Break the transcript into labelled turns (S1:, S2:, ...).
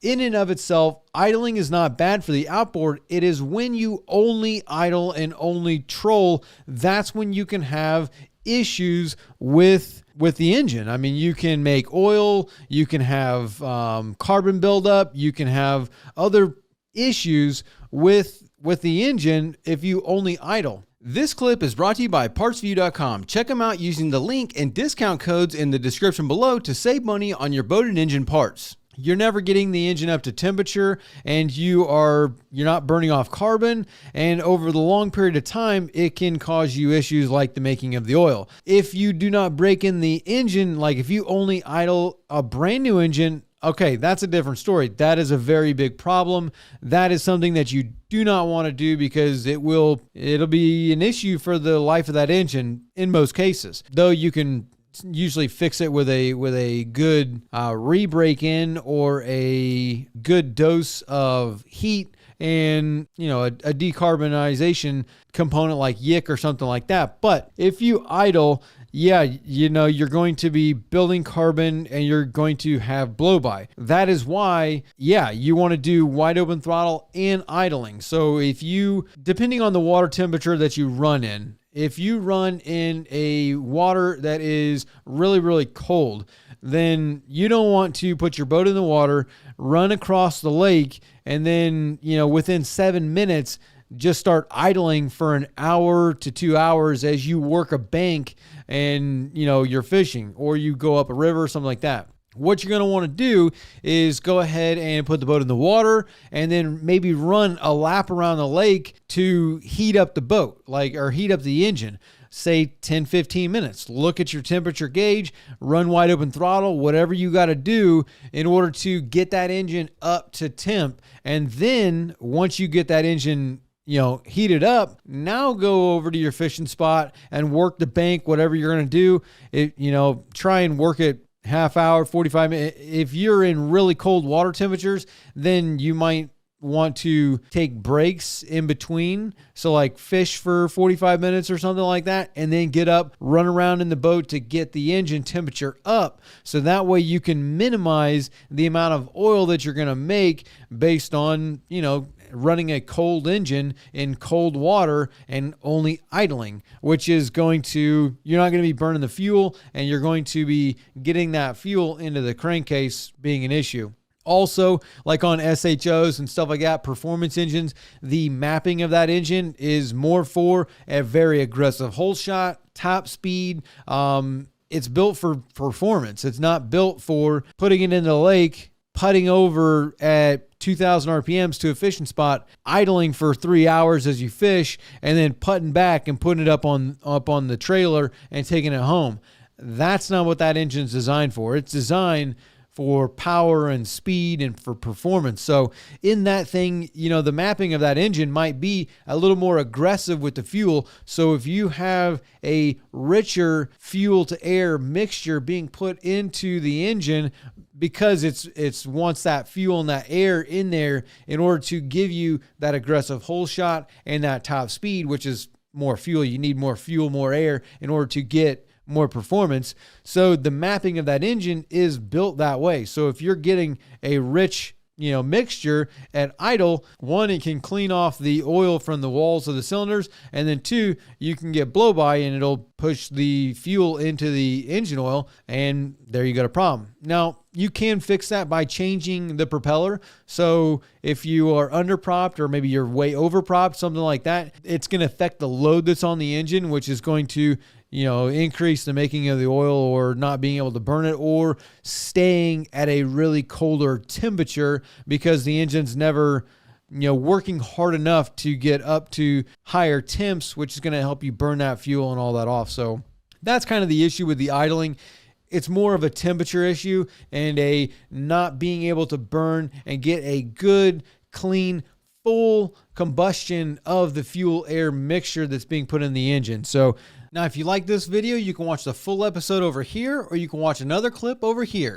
S1: In and of itself, idling is not bad for the outboard. It is when you only idle and only troll, that's when you can have issues with the engine. I mean, you can make oil, you can have carbon buildup, you can have other issues with the engine if you only idle. This clip is brought to you by PartsView.com. Check them out using the link and discount codes in the description below to save money on your boat and engine parts. You're never getting the engine up to temperature, and you're not burning off carbon, and over the long period of time, it can cause you issues like the making of the oil. If you do not break in the engine, like if you only idle a brand new engine, okay, that's a different story. That is a very big problem. That is something that you do not want to do because it'll be an issue for the life of that engine in most cases. Though you can usually fix it with a good re-break in or a good dose of heat and a decarbonization component like yick or something like that. But if you idle, you're going to be building carbon and you're going to have blow by. That is why, you want to do wide open throttle and idling. So depending on the water temperature that you run in, if you run in a water that is really, really cold, then you don't want to put your boat in the water, run across the lake, and then, within 7 minutes, just start idling for an hour to 2 hours as you work a bank and, you're fishing or you go up a river or something like that. What you're going to want to do is go ahead and put the boat in the water and then maybe run a lap around the lake to heat up the boat, or heat up the engine. Say 10-15 minutes. Look at your temperature gauge, run wide open throttle, whatever you got to do in order to get that engine up to temp. And then once you get that engine heated up, now go over to your fishing spot and work the bank, whatever you're going to do. Try and work it half hour, 45 minutes. If you're in really cold water temperatures, then you might want to take breaks in between. So like fish for 45 minutes or something like that, and then get up, run around in the boat to get the engine temperature up. So that way you can minimize the amount of oil that you're going to make based on, running a cold engine in cold water and only idling, which is you're not going to be burning the fuel, and you're going to be getting that fuel into the crankcase being an issue. Also, like on SHOs and stuff like that, performance engines, the mapping of that engine is more for a very aggressive hole shot, top speed. It's built for performance. It's not built for putting it in the lake, putting over at 2,000 RPMs to a fishing spot, idling for 3 hours as you fish, and then putting back and putting it up on the trailer and taking it home. That's not what that engine's designed for. It's designed for power and speed and for performance. So in that thing, the mapping of that engine might be a little more aggressive with the fuel. So if you have a richer fuel to air mixture being put into the engine, because it's wants that fuel and that air in there in order to give you that aggressive hole shot and that top speed, which is more fuel. You need more fuel, more air in order to get more performance. So the mapping of that engine is built that way. So if you're getting a rich mixture at idle, one, it can clean off the oil from the walls of the cylinders, and then two, you can get blow by and it'll push the fuel into the engine oil, and there you got a problem. Now, you can fix that by changing the propeller. So if you are underpropped or maybe you're way overpropped, something like that, it's going to affect the load that's on the engine, which is going to increase the making of the oil or not being able to burn it or staying at a really colder temperature because the engine's never, working hard enough to get up to higher temps, which is going to help you burn that fuel and all that off. So that's kind of the issue with the idling. It's more of a temperature issue and a not being able to burn and get a good, clean, full combustion of the fuel air mixture that's being put in the engine. So now, if you like this video, you can watch the full episode over here, or you can watch another clip over here.